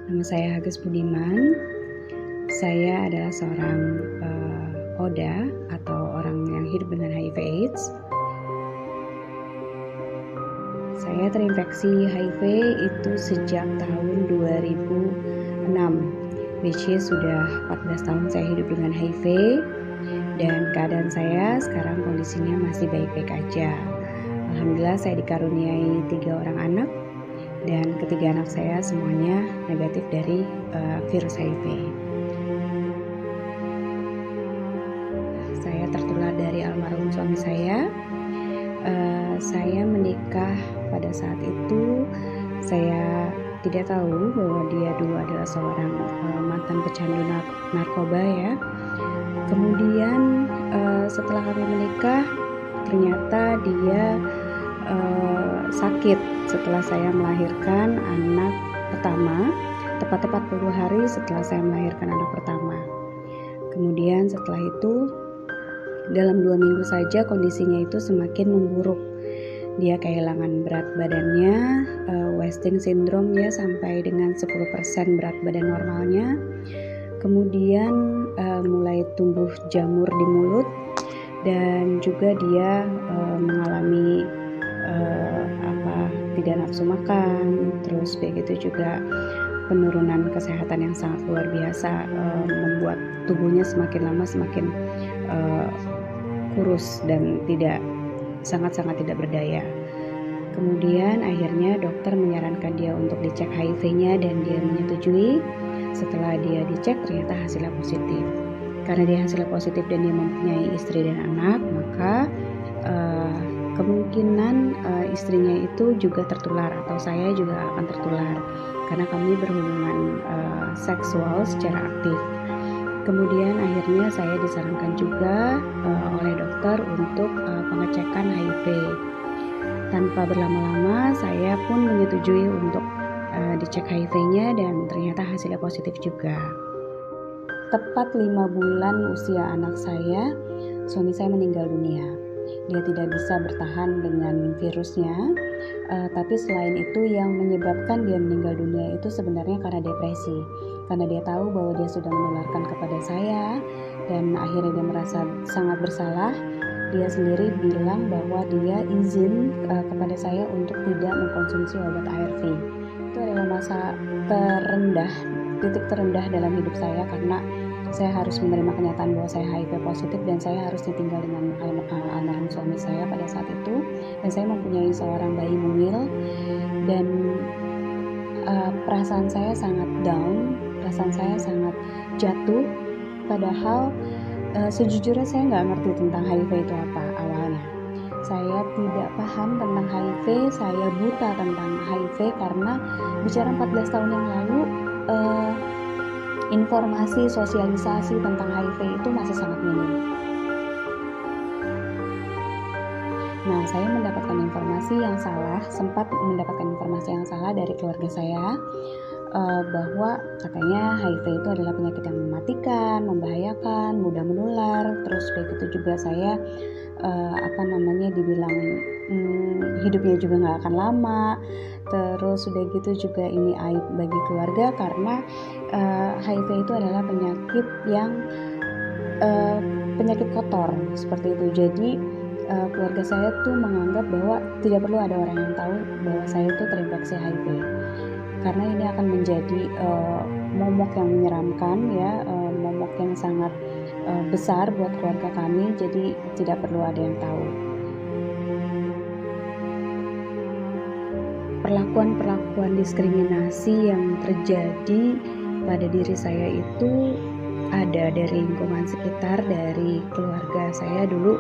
Nama saya Agus Budiman. Saya adalah seorang ODA atau orang yang hidup dengan HIV/AIDS. Saya terinfeksi HIV itu sejak tahun 2006, which is sudah 14 tahun saya hidup dengan HIV, dan keadaan saya sekarang kondisinya masih baik-baik aja. Alhamdulillah saya dikaruniai 3 orang anak, dan ketiga anak saya semuanya negatif dari virus HIV. Saya tertular dari almarhum suami saya. Saya menikah pada saat itu, saya tidak tahu bahwa dia dulu adalah seorang mantan pecandu narkoba ya. Kemudian setelah kami menikah, ternyata dia sakit setelah saya melahirkan anak pertama, tepat 40 hari setelah saya melahirkan anak pertama. Kemudian setelah itu, dalam 2 minggu saja kondisinya itu semakin memburuk. Dia kehilangan berat badannya, wasting syndrome ya, sampai dengan 10% berat badan normalnya. Kemudian mulai tumbuh jamur di mulut, dan juga dia mengalami tidak nafsu makan, terus begitu juga penurunan kesehatan yang sangat luar biasa, membuat tubuhnya semakin lama semakin kurus dan sangat-sangat tidak berdaya. Kemudian akhirnya dokter menyarankan dia untuk dicek HIV-nya dan dia menyetujui. Setelah dia dicek ternyata hasilnya positif. Karena dia hasilnya positif dan dia mempunyai istri dan anak, maka kemungkinan istrinya itu juga tertular atau saya juga akan tertular karena kami berhubungan seksual secara aktif. Kemudian akhirnya saya disarankan juga oleh dokter untuk pengecekan HIV. Tanpa berlama-lama saya pun menyetujui untuk dicek HIV-nya dan ternyata hasilnya positif juga. Tepat 5 bulan usia anak saya, suami saya meninggal dunia. Dia tidak bisa bertahan dengan virusnya, tapi selain itu yang menyebabkan dia meninggal dunia itu sebenarnya karena depresi. Karena dia tahu bahwa dia sudah menularkan kepada saya, dan akhirnya dia merasa sangat bersalah. Dia sendiri bilang bahwa dia izin kepada saya untuk tidak mengkonsumsi obat ARV. Itu adalah masa terendah, titik terendah dalam hidup saya, karena saya harus menerima kenyataan bahwa saya HIV positif dan saya harus ditinggal dengan almarhum suami saya pada saat itu, dan saya mempunyai seorang bayi mungil, dan perasaan saya sangat down, perasaan saya sangat jatuh, padahal sejujurnya saya nggak ngerti tentang HIV itu apa awalnya. Saya tidak paham tentang HIV, saya buta tentang HIV karena bicara 14 tahun yang lalu, informasi sosialisasi tentang HIV itu masih sangat minim. Nah, saya mendapatkan informasi yang salah, sempat mendapatkan informasi yang salah dari keluarga saya, bahwa katanya HIV itu adalah penyakit yang mematikan, membahayakan, mudah menular. Terus begitu juga saya dibilang hidupnya juga nggak akan lama. Terus sudah gitu juga ini aib bagi keluarga karena HIV itu adalah penyakit yang penyakit kotor seperti itu. Jadi keluarga saya tuh menganggap bahwa tidak perlu ada orang yang tahu bahwa saya itu terinfeksi HIV, karena ini akan menjadi momok yang menyeramkan ya, momok yang sangat besar buat keluarga kami. Jadi tidak perlu ada yang tahu. Perlakuan diskriminasi yang terjadi pada diri saya itu ada dari lingkungan sekitar, dari keluarga saya. Dulu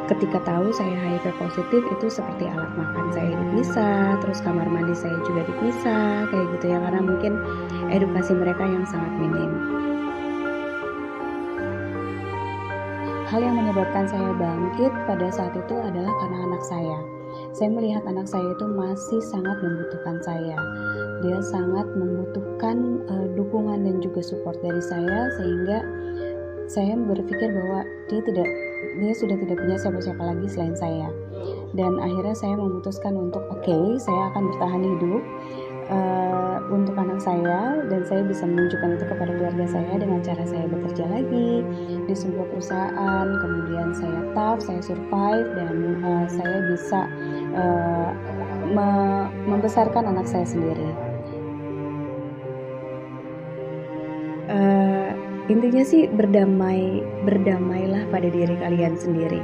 ketika tahu saya HIV positif itu seperti alat makan saya dipisah, terus kamar mandi saya juga dipisah, kayak gitu ya, karena mungkin edukasi mereka yang sangat minim. Hal yang menyebabkan saya bangkit pada saat itu adalah karena anak saya. Saya melihat anak saya itu masih sangat membutuhkan saya. Dia sangat membutuhkan dukungan dan juga support dari saya, sehingga saya berpikir bahwa dia sudah tidak punya siapa-siapa lagi selain saya. Dan akhirnya saya memutuskan untuk saya akan bertahan hidup untuk anak saya, dan saya bisa menunjukkan itu kepada keluarga saya dengan cara saya bekerja lagi di sebuah perusahaan, kemudian saya tough, saya survive, dan saya bisa membesarkan anak saya sendiri. Intinya sih berdamailah pada diri kalian sendiri,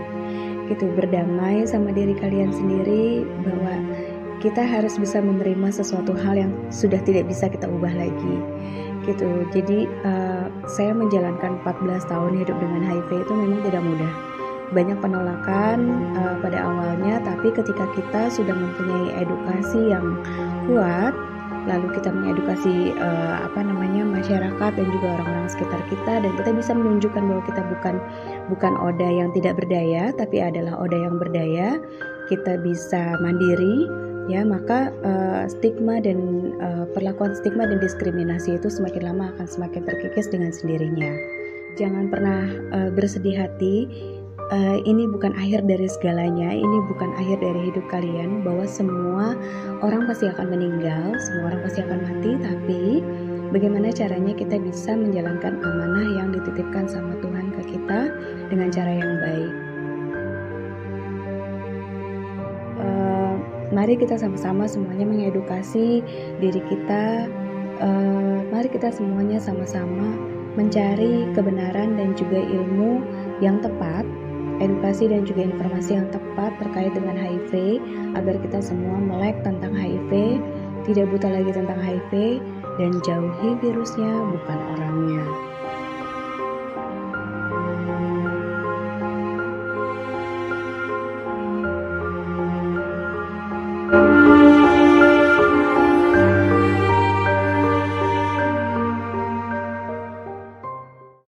gitu. Berdamai sama diri kalian sendiri bahwa kita harus bisa menerima sesuatu hal yang sudah tidak bisa kita ubah lagi, gitu. Jadi saya menjalankan 14 tahun hidup dengan HIV itu memang tidak mudah. Banyak penolakan pada awalnya, tapi ketika kita sudah mempunyai edukasi yang kuat, lalu kita mengedukasi masyarakat dan juga orang-orang sekitar kita, dan kita bisa menunjukkan bahwa kita bukan Oda yang tidak berdaya, tapi adalah Oda yang berdaya. Kita bisa mandiri, ya, maka stigma dan perlakuan stigma dan diskriminasi itu semakin lama akan semakin terkikis dengan sendirinya. Jangan pernah bersedih hati. Ini bukan akhir dari segalanya, ini bukan akhir dari hidup kalian, bahwa semua orang pasti akan meninggal, semua orang pasti akan mati, tapi bagaimana caranya kita bisa menjalankan amanah yang dititipkan sama Tuhan ke kita dengan cara yang baik. Mari kita sama-sama semuanya mengedukasi diri kita, mari kita semuanya sama-sama mencari kebenaran dan juga ilmu yang tepat, edukasi dan juga informasi yang tepat terkait dengan HIV, agar kita semua melek tentang HIV, tidak buta lagi tentang HIV, dan jauhi virusnya, bukan orangnya.